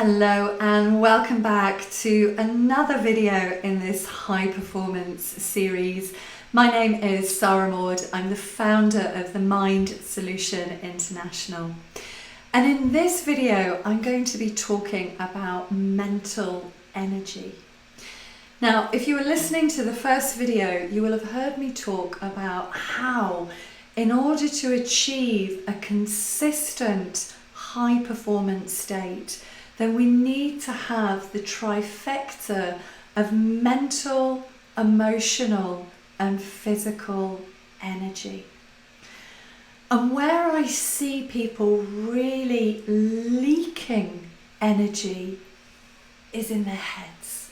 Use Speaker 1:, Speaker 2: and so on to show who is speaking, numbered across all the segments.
Speaker 1: Hello and welcome back to another video in this high performance series. My name is Sarah Maud. I'm the founder of the Mind Solution International. And in this video, I'm going to be talking about mental energy. Now, if you were listening to the first video, you will have heard me talk about how in order to achieve a consistent high performance state, then we need to have the trifecta of mental, emotional, and physical energy. And where I see people really leaking energy is in their heads.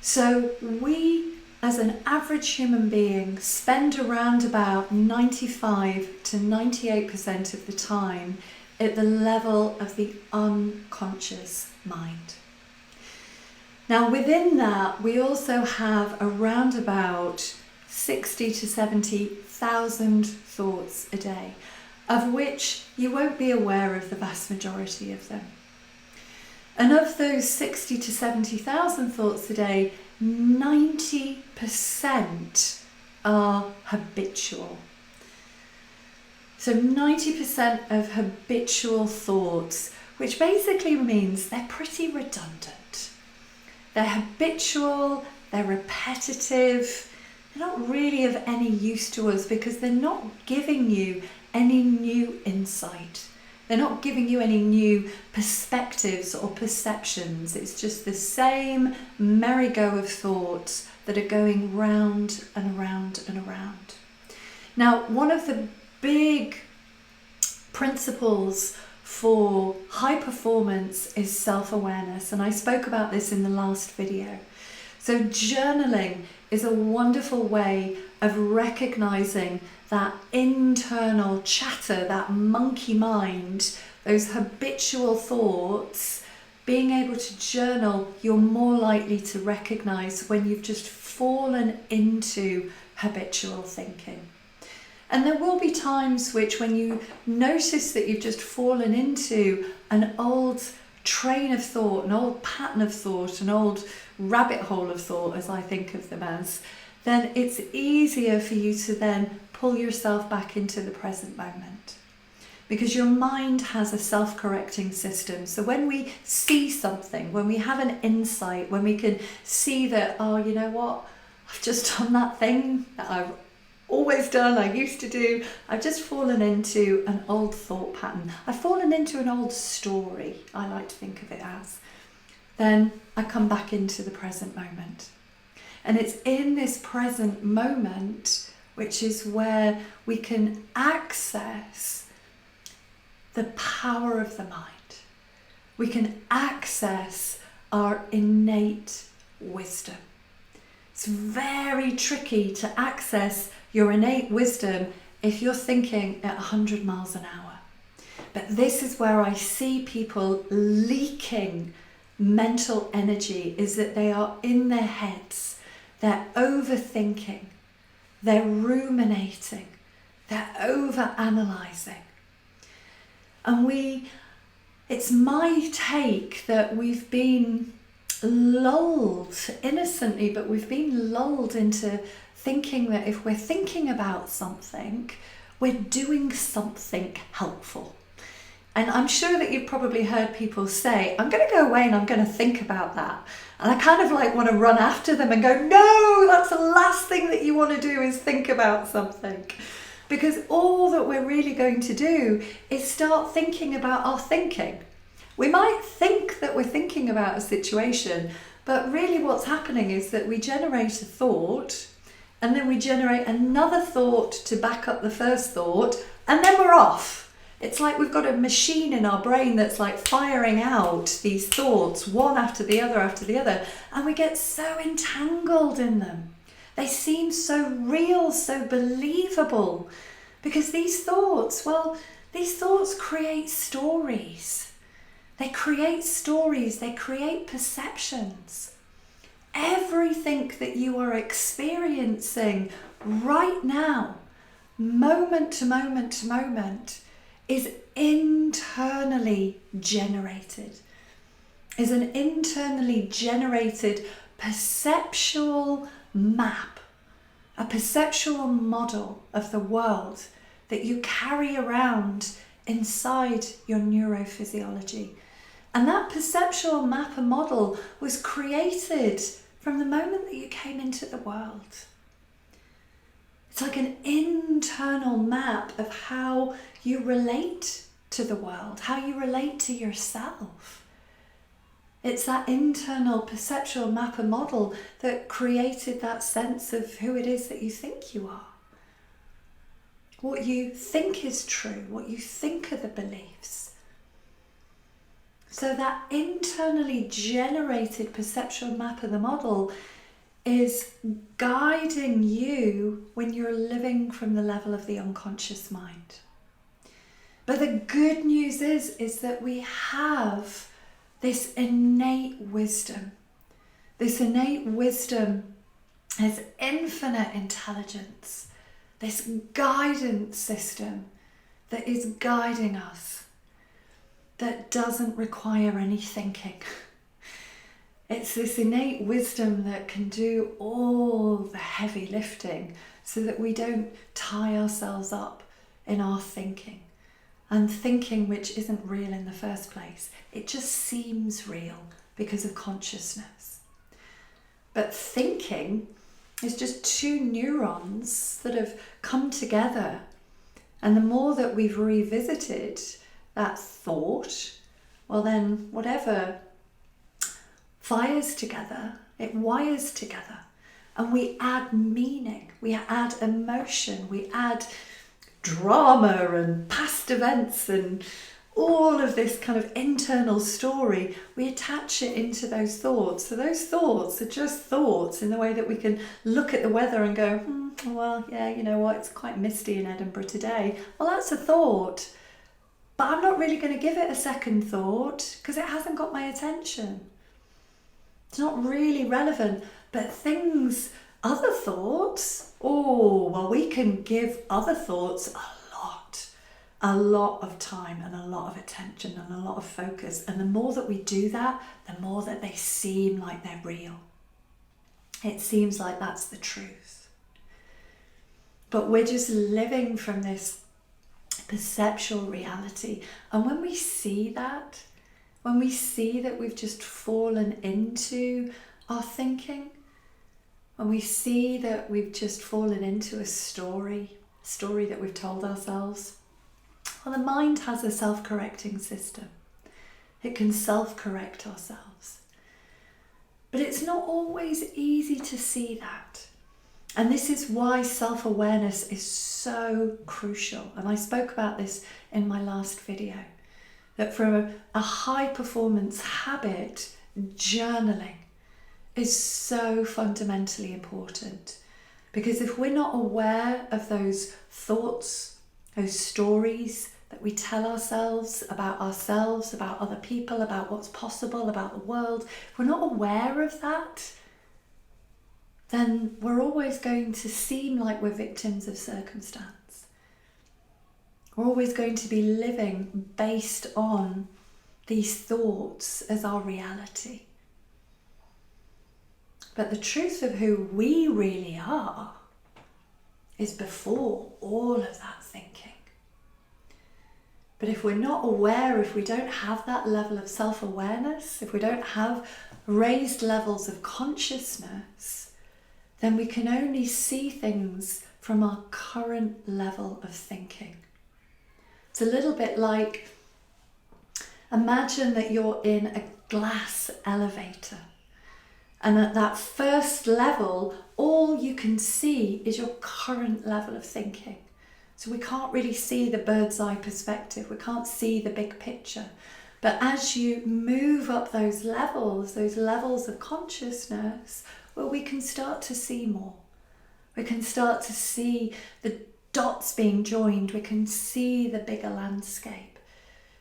Speaker 1: So we, as an average human being, spend around about 95 to 98% of the time at the level of the unconscious mind. Now within that, we also have around about 60 to 70,000 thoughts a day, of which you won't be aware of the vast majority of them. And of those 60 to 70,000 thoughts a day, 90% are habitual. So 90% of habitual thoughts, which basically means they're pretty redundant. They're habitual, they're repetitive, they're not really of any use to us because they're not giving you any new insight. They're not giving you any new perspectives or perceptions. It's just the same merry-go of thoughts that are going round and around and around. Now, one of the big principles for high performance is self-awareness, and I spoke about this in the last video. So journaling is a wonderful way of recognizing that internal chatter, that monkey mind, those habitual thoughts. Being able to journal, you're more likely to recognize when you've just fallen into habitual thinking. And there will be times when you notice that you've just fallen into an old train of thought, an old pattern of thought, an old rabbit hole of thought, as I think of them as, then it's easier for you to then pull yourself back into the present moment. Because your mind has a self-correcting system. So when we see something, when we have an insight, when we can see that, oh, you know what, I've just done that thing that I've always done, I used to do, I've just fallen into an old thought pattern. I've fallen into an old story, I like to think of it as. Then I come back into the present moment. And it's in this present moment which is where we can access the power of the mind. We can access our innate wisdom. It's very tricky to access your innate wisdom if you're thinking at 100 miles an hour. But this is where I see people leaking mental energy, is that they are in their heads, they're overthinking, they're ruminating, they're over-analysing. And it's my take that we've been lulled innocently, but we've been lulled into thinking that if we're thinking about something, we're doing something helpful. And I'm sure that you've probably heard people say, I'm going to go away and I'm going to think about that. And I kind of want to run after them and go, no, that's the last thing that you want to do is think about something. Because all that we're really going to do is start thinking about our thinking. We might think that we're thinking about a situation, but really what's happening is that we generate a thought, and then we generate another thought to back up the first thought, and then we're off. It's like we've got a machine in our brain that's firing out these thoughts, one after the other, and we get so entangled in them. They seem so real, so believable, because these thoughts create stories. They create stories, they create perceptions. Everything that you are experiencing right now, moment to moment to moment, is internally generated, perceptual map, a perceptual model of the world that you carry around inside your neurophysiology. And that perceptual map and model was created from the moment that you came into the world. It's like an internal map of how you relate to the world, how you relate to yourself. It's that internal perceptual map and model that created that sense of who it is that you think you are. What you think is true, what you think are the beliefs. So that internally generated perceptual map of the model is guiding you when you're living from the level of the unconscious mind. But the good news is that we have this innate wisdom. This innate wisdom has infinite intelligence, this guidance system that is guiding us, that doesn't require any thinking. It's this innate wisdom that can do all the heavy lifting so that we don't tie ourselves up in our thinking. And thinking which isn't real in the first place. It just seems real because of consciousness. But thinking is just two neurons that have come together. And the more that we've revisited that thought, well then whatever fires together, it wires together. And we add meaning, we add emotion, we add drama and past events and all of this kind of internal story, we attach it into those thoughts. So those thoughts are just thoughts in the way that we can look at the weather and go, well, yeah, you know what, it's quite misty in Edinburgh today. Well, that's a thought, but I'm not really going to give it a second thought because it hasn't got my attention. It's not really relevant, but other thoughts, we can give other thoughts a lot of time and a lot of attention and a lot of focus. And the more that we do that, the more that they seem like they're real. It seems like that's the truth. But we're just living from this perceptual reality. And when we see that we've just fallen into our thinking, when we see that we've just fallen into a story that we've told ourselves, well, the mind has a self-correcting system. It can self-correct ourselves. But it's not always easy to see that. And this is why self-awareness is so crucial. And I spoke about this in my last video, that for a high-performance habit, journaling is so fundamentally important. Because if we're not aware of those thoughts, those stories that we tell ourselves, about other people, about what's possible, about the world, if we're not aware of that, then we're always going to seem like we're victims of circumstance. We're always going to be living based on these thoughts as our reality. But the truth of who we really are is before all of that thinking. But if we're not aware, if we don't have that level of self-awareness, if we don't have raised levels of consciousness, then we can only see things from our current level of thinking. It's a little bit like, imagine that you're in a glass elevator. And at that first level, all you can see is your current level of thinking. So we can't really see the bird's eye perspective. We can't see the big picture. But as you move up those levels of consciousness, well, we can start to see more. We can start to see the dots being joined. We can see the bigger landscape.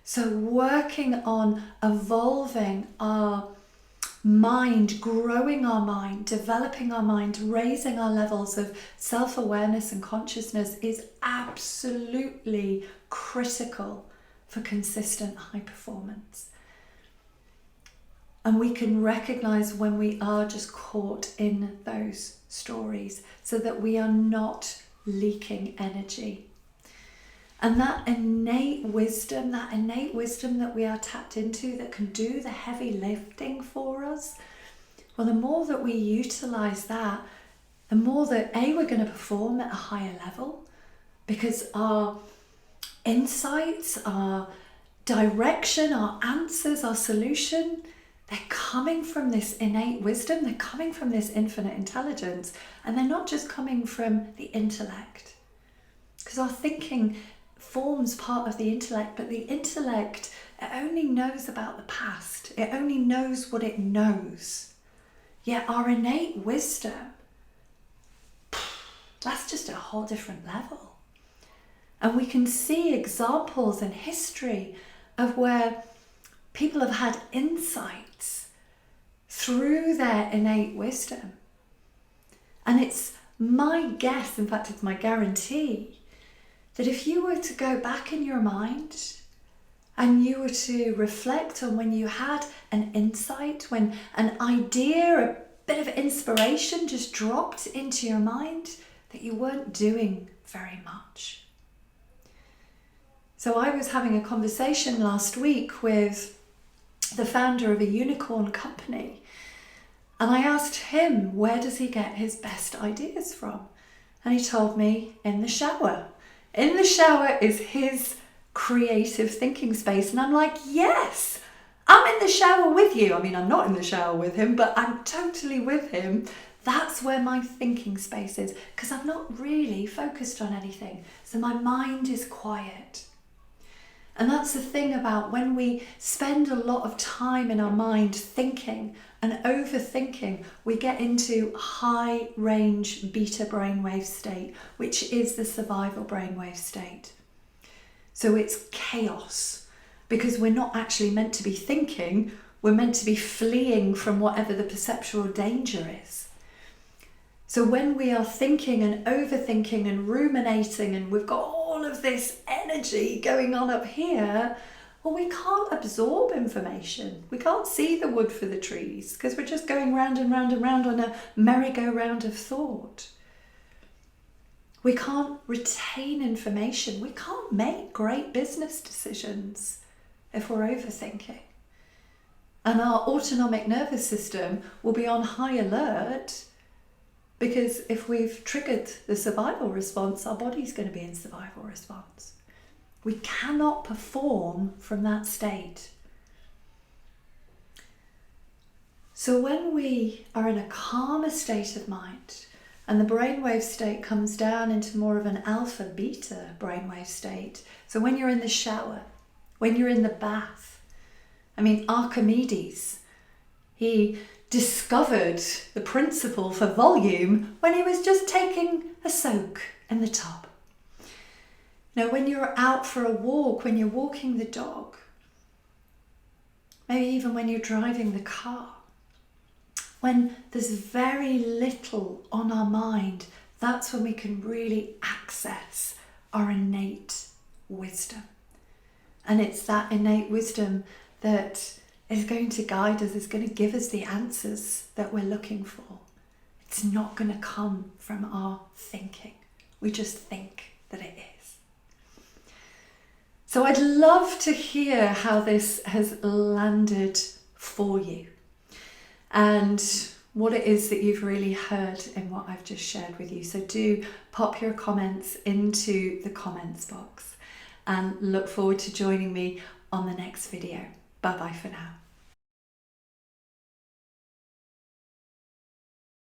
Speaker 1: So working on evolving our mind, growing our mind, developing our mind, raising our levels of self-awareness and consciousness is absolutely critical for consistent high performance. And we can recognize when we are just caught in those stories so that we are not leaking energy. And that innate wisdom that we are tapped into that can do the heavy lifting for us, well, the more that we utilize that, the more that we're going to perform at a higher level, because our insights, our direction, our answers, our solution, they're coming from this innate wisdom, they're coming from this infinite intelligence, and they're not just coming from the intellect. Because our thinking forms part of the intellect, but the intellect, it only knows about the past. It only knows what it knows. Yet our innate wisdom, that's just a whole different level. And we can see examples in history of where people have had insights through their innate wisdom. And it's my guess, in fact, it's my guarantee, that if you were to go back in your mind and you were to reflect on when you had an insight, when an idea, a bit of inspiration just dropped into your mind, that you weren't doing very much. So I was having a conversation last week with the founder of a unicorn company, and I asked him, where does he get his best ideas from? And he told me, in the shower. In the shower is his creative thinking space. And I'm like, yes, I'm in the shower with you. I mean, I'm not in the shower with him, but I'm totally with him. That's where my thinking space is, because I'm not really focused on anything. So my mind is quiet. And that's the thing about when we spend a lot of time in our mind thinking and overthinking, we get into high range beta brainwave state, which is the survival brainwave state. So it's chaos, because we're not actually meant to be thinking, we're meant to be fleeing from whatever the perceptual danger is. So when we are thinking and overthinking and ruminating, and we've got all of this energy going on up here, well, we can't absorb information. We can't see the wood for the trees, because we're just going round and round and round on a merry-go-round of thought. We can't retain information. We can't make great business decisions if we're overthinking. And our autonomic nervous system will be on high alert, because if we've triggered the survival response, our body's going to be in survival response. We cannot perform from that state. So when we are in a calmer state of mind, and the brainwave state comes down into more of an alpha beta brainwave state. So when you're in the shower, when you're in the bath, I mean, Archimedes, he discovered the principle for volume when he was just taking a soak in the tub. Now, when you're out for a walk, when you're walking the dog, maybe even when you're driving the car, when there's very little on our mind, that's when we can really access our innate wisdom. And it's that innate wisdom that is going to guide us, is going to give us the answers that we're looking for. It's not going to come from our thinking. We just think that it is. So I'd love to hear how this has landed for you, and what it is that you've really heard in what I've just shared with you. So do pop your comments into the comments box, and look forward to joining me on the next video. Bye bye for now.